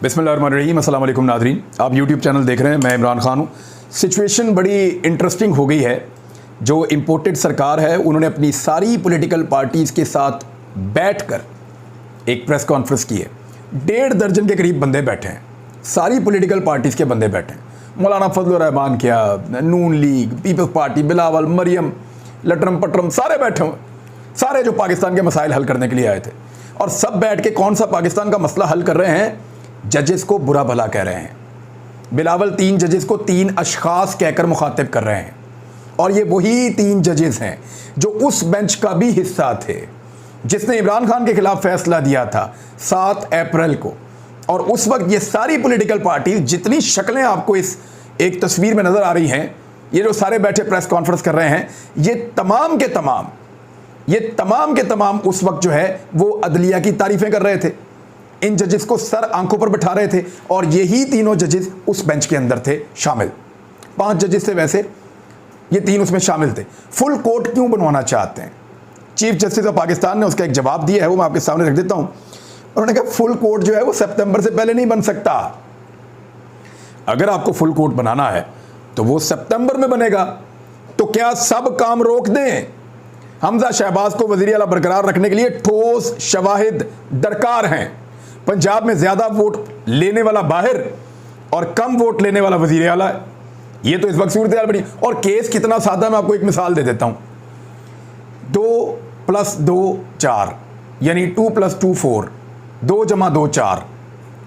बिस्मिल्लाहिर्रहमानिर्रहीम, अस्सलाम वालेकुम नाज़रीन। आप यूट्यूब चैनल देख रहे हैं, मैं इमरान खान हूँ। सिचुएशन बड़ी इंटरेस्टिंग हो गई है। जो इम्पोर्टेड सरकार है उन्होंने अपनी सारी पॉलिटिकल पार्टीज़ के साथ बैठकर एक प्रेस कॉन्फ्रेंस की है। 1.5 दर्जन के करीब बंदे बैठे हैं, सारी पॉलिटिकल पार्टीज़ के बंदे बैठे हैं। मौलाना फजल रहमान क्या, नून लीग, पीपल्स पार्टी, बिलावल, मरियम, लटरम पटरम, सारे बैठे हुए, सारे जो पाकिस्तान के मसाइल हल करने के लिए आए थे। और सब बैठ के कौन सा पाकिस्तान का मसला हल कर रहे हैं? जजेस को बुरा भला कह रहे हैं। बिलावल 3 जजेस को 3 अशखास कहकर मुखातिब कर रहे हैं। और ये वही 3 जजेस हैं जो उस बेंच का भी हिस्सा थे जिसने इमरान खान के खिलाफ फैसला दिया था 7 अप्रैल को। और उस वक्त ये सारी पॉलिटिकल पार्टी, जितनी शक्लें आपको इस एक तस्वीर में नज़र आ रही हैं, ये जो सारे बैठे प्रेस कॉन्फ्रेंस कर रहे हैं, ये तमाम के तमाम उस वक्त जो है वो अदलिया की तारीफ़ें कर रहे थे। इन जजेस को सर आंखों पर बिठा रहे थे और यही तीनों जजेस उस बेंच के अंदर थे शामिल। 5 जजेस थे वैसे, ये 3 उसमें शामिल थे। फुल कोर्ट क्यों बनवाना चाहते हैं? चीफ जस्टिस ऑफ पाकिस्तान ने उसका एक जवाब दिया है, वो मैं आपके सामने रख देता हूं। उन्होंने कहा फुल कोर्ट जो है वो सितंबर से पहले नहीं बन सकता। अगर आपको फुल कोर्ट बनाना है तो वो सितंबर में बनेगा। तो क्या सब काम रोक दें? हमजा शहबाज को वज़ीर आला बरकरार रखने के लिए ठोस शवाहिद दरकार हैं। पंजाब में ज़्यादा वोट लेने वाला बाहर और कम वोट लेने वाला वज़ीर आला है। ये तो इस वक्त सूरत हाल बनी। और केस कितना सादा, मैं आपको एक मिसाल दे देता हूँ। 2 + 2 4, यानी 2 + 2 4, 2 + 2 4।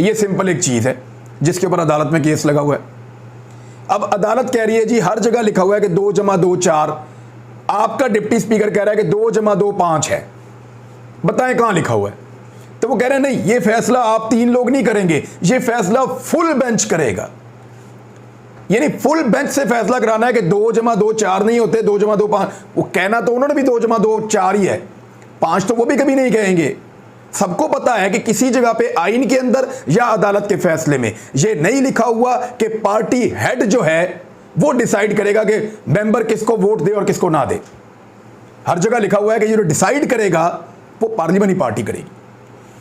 ये सिंपल एक चीज़ है जिसके ऊपर अदालत में केस लगा हुआ है। अब अदालत कह रही है जी हर जगह लिखा हुआ है कि 2 + 2 4। आपका डिप्टी स्पीकर कह रहा है कि 2 + 2 5 है। बताएं कहाँ लिखा हुआ है? तो वो कह रहे हैं नहीं, ये फैसला आप 3 लोग नहीं करेंगे, ये फैसला फुल बेंच करेगा। यानी फुल बेंच से फैसला कराना है कि 2 + 2 4 नहीं होते, 2 + 2 5। वो कहना तो उन्होंने भी 2 + 2 4 ही है, 5 तो वो भी कभी नहीं कहेंगे। सबको पता है कि किसी जगह पे आइन के अंदर या अदालत के फैसले में ये नहीं लिखा हुआ कि पार्टी हेड जो है वो डिसाइड करेगा कि मेंबर किसको वोट दे और किसको ना दे। हर जगह लिखा हुआ है कि ये जो डिसाइड करेगा वो पार्लियामेंट्री पार्टी करेगी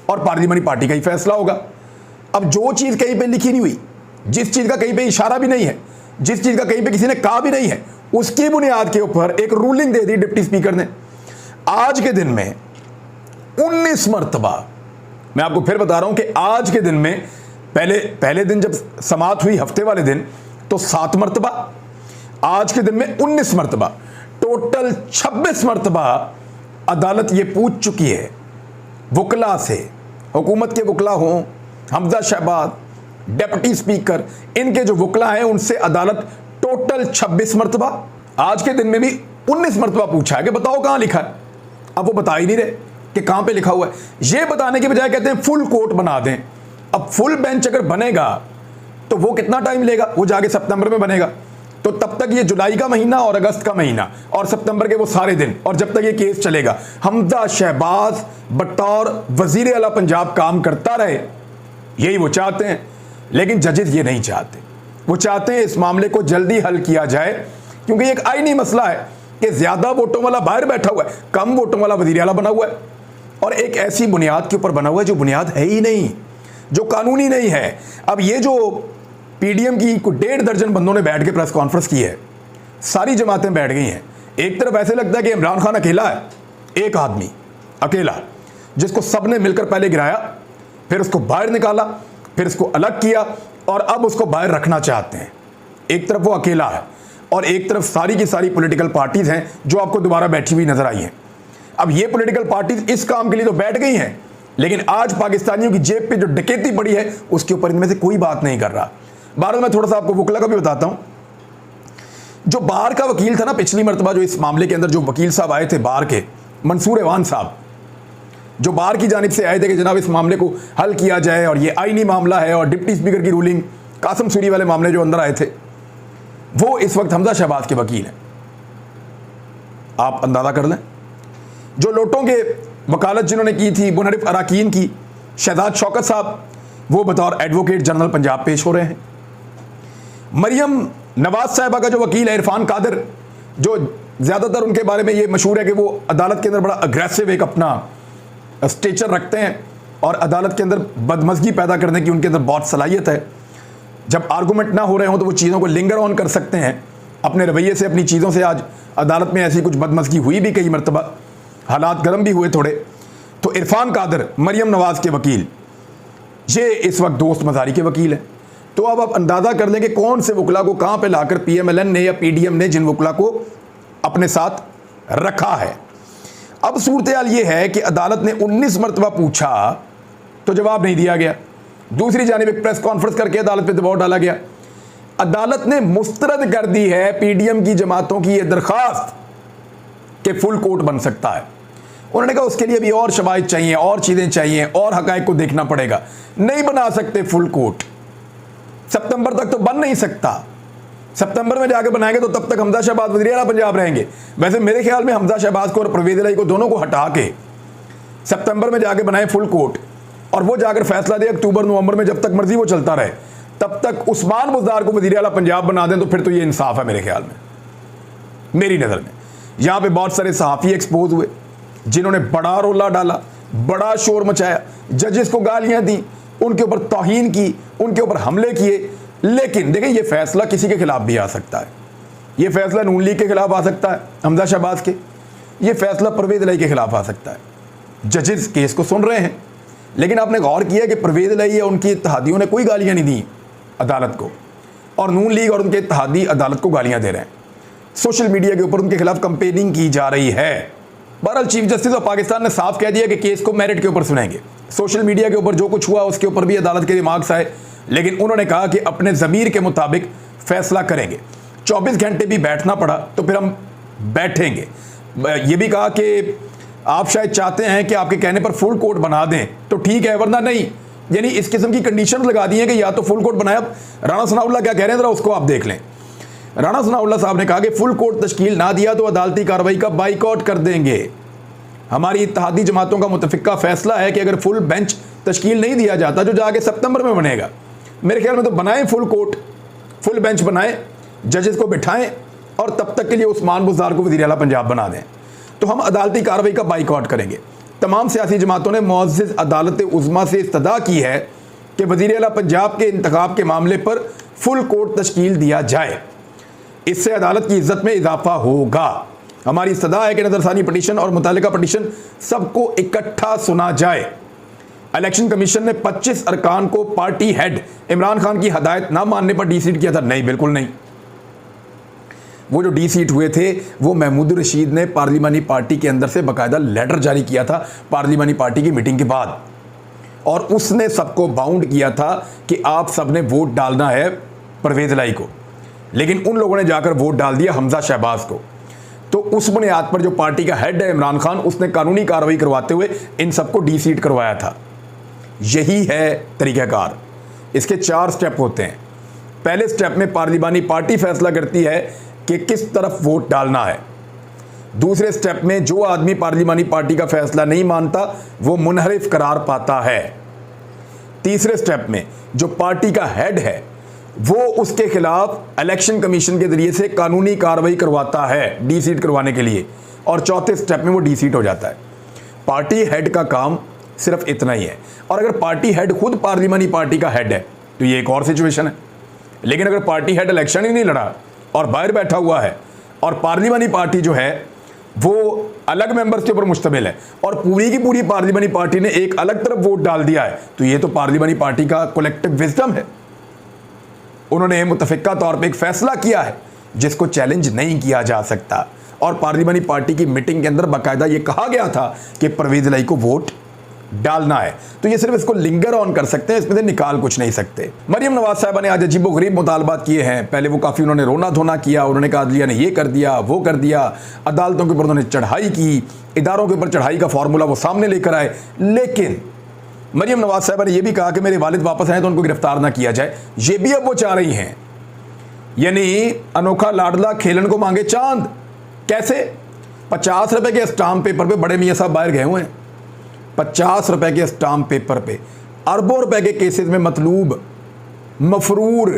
और पार्लियामेंट्री पार्टी का ही फैसला होगा। अब जो चीज़ कहीं पे लिखी नहीं हुई, जिस चीज़ का कहीं पे इशारा भी नहीं है, जिस चीज़ का कहीं पे किसी ने कहा भी नहीं है, उसकी बुनियाद के ऊपर एक रूलिंग दे दी डिप्टी स्पीकर ने। आज के दिन में 19 मरतबा, मैं आपको फिर बता रहा हूं कि आज के दिन में पहले दिन जब समाअत हुई हफ्ते वाले दिन तो 7 मरतबा, आज के दिन में 19 मरतबा, टोटल 26 मरतबा अदालत ये पूछ चुकी है वकला से, हुकूमत के वकला हों, हमजा शहबाज, डिप्टी स्पीकर, इनके जो वकला हैं उनसे अदालत टोटल 26 मरतबा, आज के दिन में भी 19 मरतबा पूछा है कि बताओ कहाँ लिखा है। अब वो बता ही नहीं रहे कि कहाँ पे लिखा हुआ है। ये बताने के बजाय कहते हैं फुल कोर्ट बना दें। अब फुल बेंच अगर बनेगा तो वो कितना टाइम लेगा? वो जाके सितंबर में बनेगा, तो तब तक ये जुलाई का महीना और अगस्त का महीना और सितंबर के वो सारे दिन, और जब तक ये केस चलेगा हमजा शहबाज बतौर वजीर आला पंजाब काम करता रहे। यही वो चाहते हैं। लेकिन जजेस ये नहीं चाहते। वो चाहते हैं इस मामले को जल्दी हल किया जाए, क्योंकि ये एक आईनी मसला है कि ज्यादा वोटों वाला बाहर बैठा हुआ है, कम वोटों वाला वजीर आला बना हुआ है, और एक ऐसी बुनियाद के ऊपर बना हुआ है जो बुनियाद है ही नहीं, जो कानूनी नहीं है। अब ये जो पीडीएम की 1.5 दर्जन बंदों ने बैठ के प्रेस कॉन्फ्रेंस की है, सारी जमातें बैठ गई हैं। एक तरफ ऐसे लगता है कि इमरान खान अकेला है, एक आदमी अकेला, जिसको सबने मिलकर पहले गिराया, फिर उसको बाहर निकाला, फिर उसको अलग किया और अब उसको बाहर रखना चाहते हैं। एक तरफ वो अकेला है और एक तरफ सारी की सारी पॉलिटिकल पार्टीज हैं जो आपको दोबारा बैठी हुई नजर आई हैं। अब ये पॉलिटिकल पार्टीज इस काम के लिए तो बैठ गई हैं, लेकिन आज पाकिस्तानियों की जेब पे जो डकैती पड़ी है उसके ऊपर इनमें से कोई बात नहीं कर रहा। बार मैं थोड़ा सा आपको वकला का भी बताता हूं। जो बार का वकील था ना, पिछली मरतबा जो इस मामले के अंदर जो वकील साहब आए थे बार के, मंसूर एवान साहब, जो बार की जानिब से आए थे कि जनाब इस मामले को हल किया जाए और ये आईनी मामला है, और डिप्टी स्पीकर की रूलिंग, कासम सूरी वाले मामले जो अंदर आए थे, वो इस वक्त हमजा शहबाज के वकील हैं। आप अंदाजा कर लें, जो लोटों के वकालत जिन्होंने की थी, मुनरिफ अराकीन की, शहजाद शौकत साहब, वो बतौर एडवोकेट जनरल पंजाब पेश हो रहे हैं। मरियम नवाज साहिबा का जो वकील है इरफान कादिर, जो ज़्यादातर उनके बारे में ये मशहूर है कि वो अदालत के अंदर बड़ा अग्रेसिव एक अपना स्टेचर रखते हैं, और अदालत के अंदर बदमज़गी पैदा करने की उनके अंदर बहुत सलाहियत है। जब आर्गूमेंट ना हो रहे हों तो वो चीज़ों को लिंगर ऑन कर सकते हैं अपने रवैये से, अपनी चीज़ों से। आज अदालत में ऐसी कुछ बदमज़गी हुई भी कई मरतबा, हालात गर्म भी हुए थोड़े। तो इरफान कादर, मरियम नवाज़ के वकील, ये इस वक्त दोस्त मज़ारी के वकील हैं। तो अब आप अंदाज़ा कर लें कि कौन से वकला को कहाँ पे लाकर PMLN ने या PDM ने जिन वकला को अपने साथ रखा है। अब सूरत हाल ये है कि अदालत ने 19 मरतबा पूछा तो जवाब नहीं दिया गया। दूसरी जानिब एक प्रेस कॉन्फ्रेंस करके अदालत पे दबाव डाला गया। अदालत ने मुस्तरद कर दी है PDM की जमातों की यह दरखास्त कि फुल कोर्ट बन सकता है। उन्होंने कहा उसके लिए भी और शवाहिद चाहिए, और चीज़ें चाहिए, और हक़ाइक़ को देखना पड़ेगा, नहीं बना सकते फुल कोर्ट। सितंबर तक तो बन नहीं सकता। सितंबर में जाके बनाएंगे तो तब तक हमजा शहबाज वज़ीर आला पंजाब रहेंगे। वैसे मेरे ख्याल में हमजा शहबाज को और परवेज़ इलाही को दोनों को हटा के सितंबर में जाके बनाए फुल कोर्ट, और वो जाकर फैसला दे अक्टूबर नवंबर में, जब तक मर्जी वो चलता रहे, तब तक उस्मान बुज़दार को वज़ीर आला पंजाब बना दें, तो फिर तो ये इंसाफ है मेरे ख्याल में, मेरी नज़र में। यहाँ पे बहुत सारे सहाफ़ी एक्सपोज हुए जिन्होंने बड़ा रोला डाला, बड़ा शोर मचाया, जजेस को गालियाँ दी, उनके ऊपर तौहीन की, उनके ऊपर हमले किए। लेकिन देखें, ये फैसला किसी के खिलाफ भी आ सकता है। ये फैसला नून लीग के खिलाफ आ सकता है, हमजा शहबाज के। ये फैसला परवेज़ इलाही के खिलाफ आ सकता है। जजेस केस को सुन रहे हैं, लेकिन आपने गौर किया कि परवेज़ इलाही या उनकी इत्तेहादियों ने कोई गालियाँ नहीं दी अदालत को, और नून लीग और उनके इत्तेहादी अदालत को गालियाँ दे रहे हैं। सोशल मीडिया के ऊपर उनके खिलाफ कंपेनिंग की जा रही है। बहरहाल चीफ जस्टिस ऑफ पाकिस्तान ने साफ कह दिया कि केस को मेरिट के ऊपर सुनेंगे। सोशल मीडिया के ऊपर जो कुछ हुआ उसके ऊपर भी अदालत के रिमार्क्स आए, लेकिन उन्होंने कहा कि अपने ज़मीर के मुताबिक फैसला करेंगे। 24 घंटे भी बैठना पड़ा तो फिर हम बैठेंगे। ये भी कहा कि आप शायद चाहते हैं कि आपके कहने पर फुल कोर्ट बना दें तो ठीक है, वरना नहीं। यानी इस किस्म की कंडीशन लगा दी है कि या तो फुल कोर्ट बनाए। अब राणा सनाउल्लाह क्या कह रहे हैं जरा उसको आप देख लें। राणा सनाउल्लाह साहब ने कहा कि फुल कोर्ट तश्कील ना दिया तो अदालती कार्रवाई का बाइकआउट कर देंगे। हमारी इत्तेहादी जमातों का मुतफिका फैसला है कि अगर फुल बेंच तश्कील नहीं दिया जाता जो जाके सितंबर में बनेगा, मेरे ख्याल में तो बनाएं फुल कोर्ट, फुल बेंच बनाएं, जजेस को बिठाएं, और तब तक के लिए उस्मान बुज़दार को वज़ीर आला पंजाब बना दें, तो हम अदालती कार्रवाई का बाइकआउट करेंगे। तमाम सियासी जमातों ने मुअज़्ज़ज़ अदालत उज़्मा से इस्तदा की है कि वज़ीर आला पंजाब के इंतखाब के मामले पर फुल कोर्ट तश्कील दिया जाए। इससे अदालत की इज्जत में इजाफा होगा। हमारी इस्तदा है कि नज़रसानी पटिशन और मुतालिका पटिशन सबको इकट्ठा सुना जाए। इलेक्शन कमीशन ने 25 अरकान को पार्टी हेड इमरान खान की हदायत ना मानने पर डी-सीट किया था। नहीं, बिल्कुल नहीं। वो जो डी-सीट हुए थे वो महमूद रशीद ने पार्लिमानी पार्टी के अंदर से बाकायदा लेटर जारी किया था पार्लिमानी पार्टी की मीटिंग के बाद, और उसने सबको बाउंड किया था कि आप सब ने वोट डालना है परवेज़ इलाही को, लेकिन उन लोगों ने जाकर वोट डाल दिया हमजा शहबाज को। तो उस बुनियाद पर जो पार्टी का हेड है इमरान खान, उसने कानूनी कार्रवाई करवाते हुए इन सबको डी-सीट करवाया था। यही है तरीक़ाकार। इसके 4 स्टेप होते हैं। पहले स्टेप में पार्लिमानी पार्टी फैसला करती है कि किस तरफ वोट डालना है। दूसरे स्टेप में जो आदमी पार्लिमानी पार्टी का फैसला नहीं मानता वो मुनहरिफ करार पाता है। तीसरे स्टेप में जो पार्टी का हेड है वो उसके खिलाफ इलेक्शन कमीशन के जरिए से कानूनी कार्रवाई करवाता है डी-सीट करवाने के लिए, और चौथे स्टेप में वो डी-सीट हो जाता है। पार्टी हेड का काम सिर्फ इतना ही है। और अगर पार्टी हेड खुद पार्लिमानी पार्टी का हेड है तो ये एक और सिचुएशन है। लेकिन अगर पार्टी हेड इलेक्शन ही नहीं लड़ा और बाहर बैठा हुआ है, और पार्लिमानी पार्टी जो है वो अलग मेंबर्स के ऊपर मुश्तमिल है, और पूरी की पूरी पार्लिमानी पार्टी ने एक अलग तरफ वोट डाल दिया है, तो ये तो पार्लिमानी पार्टी का कलेक्टिव विजडम है। उन्होंने मुतफिका तौर पे एक फैसला किया है जिसको चैलेंज नहीं किया जा सकता, और पार्लिमानी पार्टी की मीटिंग के अंदर बाकायदा ये कहा गया था कि परवेज़ इलाही को वोट डालना है। तो ये सिर्फ इसको लिंगर ऑन कर सकते हैं, इसमें से निकाल कुछ नहीं सकते। मरियम नवाज साहबा ने आज अजीबो गरीब मुतालबात किए हैं। पहले वो काफ़ी उन्होंने रोना धोना किया, उन्होंने कहा अदलिया ने ये कर दिया वो कर दिया, अदालतों के ऊपर उन्होंने चढ़ाई की, इदारों के ऊपर चढ़ाई का फार्मूला वो सामने लेकर आए। लेकिन मरियम नवाज साहबा ने यह भी कहा कि मेरे वालिद वापस आए तो उनको गिरफ्तार ना किया जाए। ये भी अब वो चाह रही हैं, यानी अनोखा लाडला खेलन को मांगे चांद। कैसे? 50 रुपए के स्टाम्प पेपर पे बड़े मियाँ साहब बाहर गए हुए हैं। 50 रुपए के स्टाम्प पेपर पे अरबों रुपए के केसेस में मतलूब, मफरूर,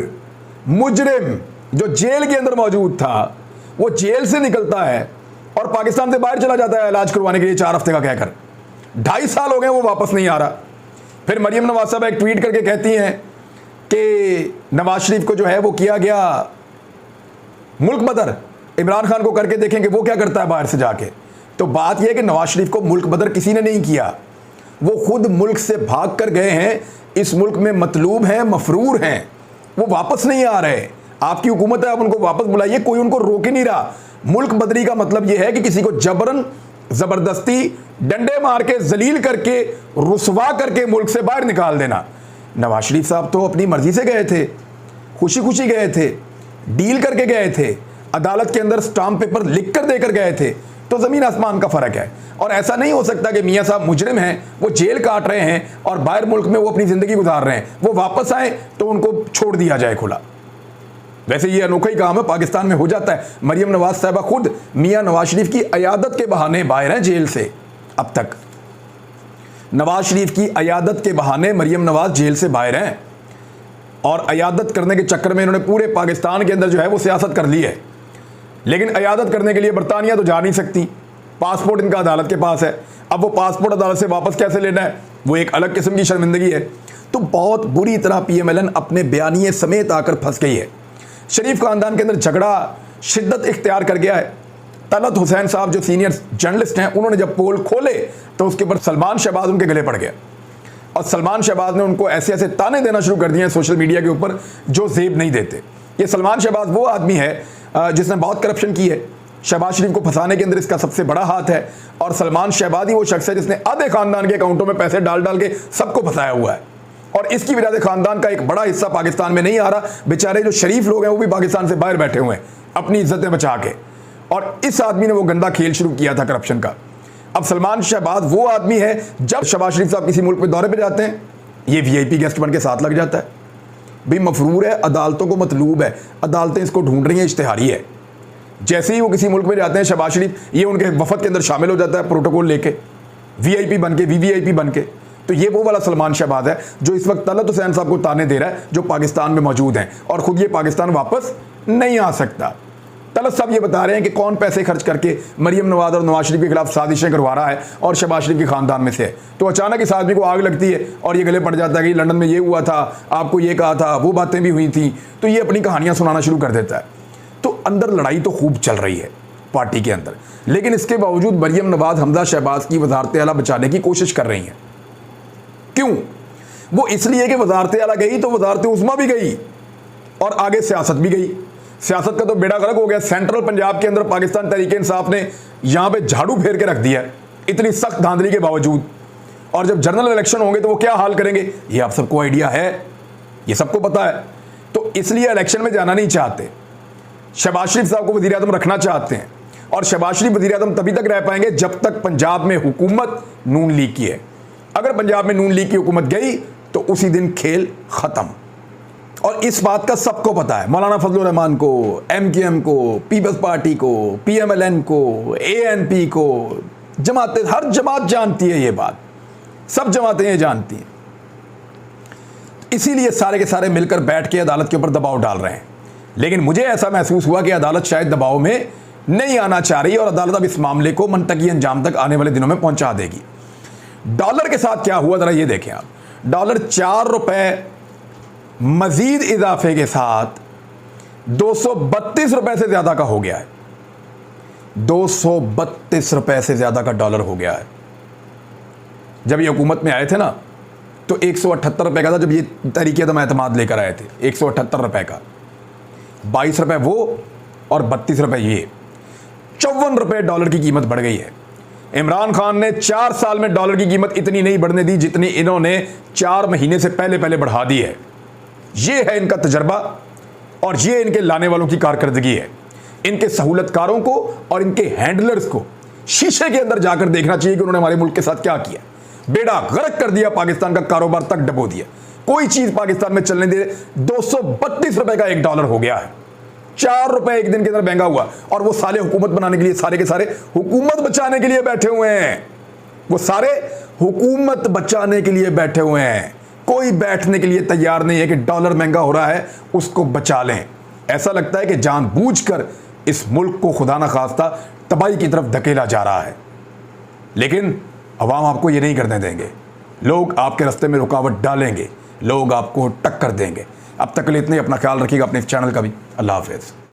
मुजरिम जो जेल के अंदर मौजूद था वो जेल से निकलता है और पाकिस्तान से बाहर चला जाता है इलाज करवाने के लिए 4 हफ्ते का कहकर। 2.5 साल हो गए वो वापस नहीं आ रहा। फिर मरियम नवाज साहब एक ट्वीट करके कहती हैं कि नवाज शरीफ को जो है वो किया गया मुल्क बदर, इमरान खान को करके देखेंगे वो क्या करता है बाहर से जाके। तो बात यह है कि नवाज शरीफ को मुल्क बदर किसी ने नहीं किया, वो खुद मुल्क से भाग कर गए हैं, इस मुल्क में मतलूब हैं, मफरूर हैं, वो वापस नहीं आ रहे। आपकी हुकूमत है, आप उनको वापस बुलाइए, कोई उनको रोक ही नहीं रहा। मुल्क बदरी का मतलब यह है कि किसी को जबरन जबरदस्ती डंडे मार के जलील करके रुसवा करके मुल्क से बाहर निकाल देना। नवाज शरीफ साहब तो अपनी मर्जी से गए थे, खुशी खुशी गए थे, डील करके गए थे, अदालत के अंदर स्टाम्प पेपर लिख कर देकर गए थे। तो ज़मीन आसमान का फ़र्क है। और ऐसा नहीं हो सकता कि मियाँ साहब मुजरिम हैं, वो जेल काट रहे हैं और बाहर मुल्क में वो अपनी ज़िंदगी गुजार रहे हैं, वो वापस आए तो उनको छोड़ दिया जाए खुला। वैसे ये अनोखा ही काम है, पाकिस्तान में हो जाता है। मरियम नवाज साहबा खुद मियाँ नवाज शरीफ की अयादत के बहाने बाहर हैं जेल से। अब तक नवाज शरीफ की अयादत के बहाने मरियम नवाज जेल से बाहर हैं, और अयादत करने के चक्कर में इन्होंने पूरे पाकिस्तान के अंदर जो है वो सियासत कर ली है। लेकिन अयादत करने के लिए बरतानिया तो जा नहीं सकती, पासपोर्ट इनका अदालत के पास है। अब वो पासपोर्ट अदालत से वापस कैसे लेना है, वो एक अलग किस्म की शर्मिंदगी है। तो बहुत बुरी तरह PMLN अपने बयानिए समेत आकर फंस गई है। शरीफ खानदान के अंदर झगड़ा शिद्दत इख्तियार कर गया है। तलत हुसैन साहब जो सीनियर जर्नलिस्ट हैं, उन्होंने जब पोल खोले तो उसके ऊपर सलमान शहबाज उनके गले पड़ गया, और सलमान शहबाज ने उनको ऐसे ऐसे ताने देना शुरू कर दिए हैं सोशल मीडिया के ऊपर जो जेब नहीं देते। ये सलमान शहबाज वो आदमी है जिसने बहुत करप्शन की है, शहबाज शरीफ को फंसाने के अंदर इसका सबसे बड़ा हाथ है। और सलमान शहबाज ही वो शख्स है जिसने आधे खानदान के अकाउंटों में पैसे डाल डाल के सबको फंसाया हुआ है, और इसकी वजह से खानदान का एक बड़ा हिस्सा पाकिस्तान में नहीं आ रहा। बेचारे जो शरीफ लोग हैं वो भी पाकिस्तान से बाहर बैठे हुए हैं अपनी इज्जतें बचा के, और इस आदमी ने वो गंदा खेल शुरू किया था करप्शन का। अब सलमान शहबाज वो आदमी है, जब शहबाज शरीफ साहब किसी मुल्क में दौरे पे जाते हैं, ये VIP गेस्ट बन के साथ लग जाता है। भाई मफरूर है, अदालतों को मतलूब है, अदालतें इसको ढूंढ रही हैं, इश्तिहारी है। जैसे ही वो किसी मुल्क में जाते हैं शहबाज शरीफ ये उनके वफद के अंदर शामिल हो जाता है, प्रोटोकॉल लेके, VIP बन के, VVIP बन के। तो ये वो वाला सलमान शहबाज है जो इस वक्त तलत हुसैन साहब को ताने दे रहा है, जो पाकिस्तान में मौजूद हैं, और खुद ये पाकिस्तान वापस नहीं आ सकता। तलत साहब ये बता रहे हैं कि कौन पैसे खर्च करके मरियम नवाज और नवाज शरीफ के खिलाफ साजिशें करवा रहा है, और शहबाज शरीफ के खानदान में से है। तो अचानक इस आदमी को आग लगती है और ये गले पड़ जाता है कि लंदन में ये हुआ था, आपको ये कहा था, वो बातें भी हुई थी। तो ये अपनी कहानियां सुनाना शुरू कर देता है। तो अंदर लड़ाई तो खूब चल रही है पार्टी के अंदर, लेकिन इसके बावजूद मरियम नवाज हमजा शहबाज की वजारत आला बचाने की कोशिश कर रही हैं। क्यों? वो इसलिए कि वजारत आला गई तो वजारत उस्मा भी गई और आगे सियासत भी गई। सियासत का तो बेड़ा गर्क हो गया। सेंट्रल पंजाब के अंदर पाकिस्तान तहरीक इंसाफ ने यहां पे झाड़ू फेर के रख दिया है, इतनी सख्त धांधली के बावजूद। और जब जनरल इलेक्शन होंगे तो वो क्या हाल करेंगे, ये आप सबको आइडिया है, ये सबको पता है। तो इसलिए इलेक्शन में जाना नहीं चाहते। शहबाज शरीफ साहब को वज़ीर आज़म रखना चाहते हैं, और शहबाज शरीफ वज़ीर आज़म तभी तक रह पाएंगे जब तक पंजाब में हुकूमत नून लीग की है। अगर पंजाब में नून लीग की हुकूमत गई तो उसी दिन खेल खत्म। और इस बात का सबको पता है, मौलाना फजलुर रहमान को, MKM को, पीपल्स पार्टी को, PMLN को, ANP को, जमातें, हर जमात जानती है ये बात, सब जमातें ये जानती हैं। इसीलिए सारे के सारे मिलकर बैठ के अदालत के ऊपर दबाव डाल रहे हैं। लेकिन मुझे ऐसा महसूस हुआ कि अदालत शायद दबाव में नहीं आना चाह रही, और अदालत अब इस मामले को मंतकी अंजाम तक आने वाले दिनों में पहुंचा देगी। डॉलर के साथ क्या हुआ जरा ये देखें आप। डॉलर 4 रुपए मजीद इजाफे के साथ 232 रुपए से ज्यादा का हो गया है। 232 रुपए से ज्यादा का डॉलर हो गया है। जब ये हुकूमत में आए थे ना तो 178 रुपए का था, जब ये तहरीक अदम एतमाद लेकर आए थे 178 रुपए का, 22 रुपए वो और 32 रुपए ये, 54 रुपए डॉलर की कीमत बढ़ गई है। इमरान खान ने 4 साल में डॉलर की कीमत इतनी नहीं बढ़ने दी जितनी इन्होंने 4 महीने से पहले बढ़ा दी है। ये है इनका तजर्बा, और ये इनके लाने वालों की कारकर्दगी है। इनके सहूलतकारों को और इनके हैंडलर्स को शीशे के अंदर जाकर देखना चाहिए कि उन्होंने हमारे मुल्क के साथ क्या किया। बेड़ा गर्क कर दिया, पाकिस्तान का कारोबार तक डबो दिया, कोई चीज पाकिस्तान में चलने दे। 232 रुपए का 1 डॉलर हो गया है, 4 रुपए एक दिन के अंदर महंगा हुआ। और वो साले हुकूमत बनाने के लिए, सारे के सारे हुकूमत बचाने के लिए बैठे हुए हैं। वो सारे हुकूमत बचाने के लिए बैठे हुए हैं। कोई बैठने के लिए तैयार नहीं है कि डॉलर महंगा हो रहा है उसको बचा लें। ऐसा लगता है कि जानबूझकर इस मुल्क को खुदा न खास्ता तबाही की तरफ धकेला जा रहा है। लेकिन अवाम आपको ये नहीं करने देंगे। लोग आपके रास्ते में रुकावट डालेंगे, लोग आपको टक्कर देंगे। अब तक के लिए इतने, अपना ख्याल रखिएगा, अपने इस चैनल का भी। अल्लाह हाफिज़।